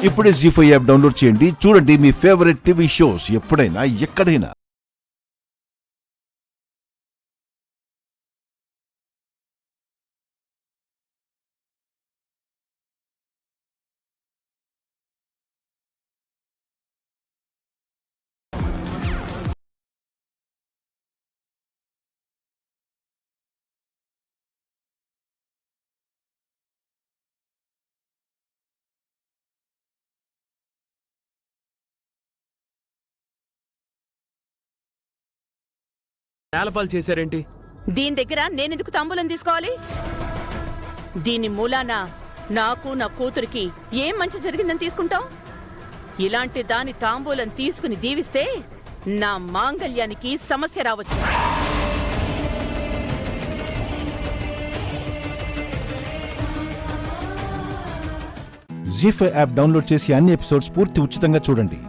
ఇప్పుడే జీ5 app download చేయండి. చూడండి మీ ఫేవరెట్ టీవీ షోస్ ఎప్పుడైనా ఎక్కడైనా. నేలపాలు చేశారేంటి? దీని దగ్గర నేనెందుకు తాంబూలం తీసుకోవాలి? దీని మూలాన నాకు నా కూతురికి ఏం మంచి జరిగిందని తీసుకుంటాం? ఇలాంటి దాని తాంబూలం తీసుకుని దీవిస్తే నా మాంగళ్యానికి సమస్య రావచ్చు. జీ5 యాప్ డౌన్లోడ్ చేసి అన్ని ఎపిసోడ్స్ పూర్తి ఉచితంగా చూడండి.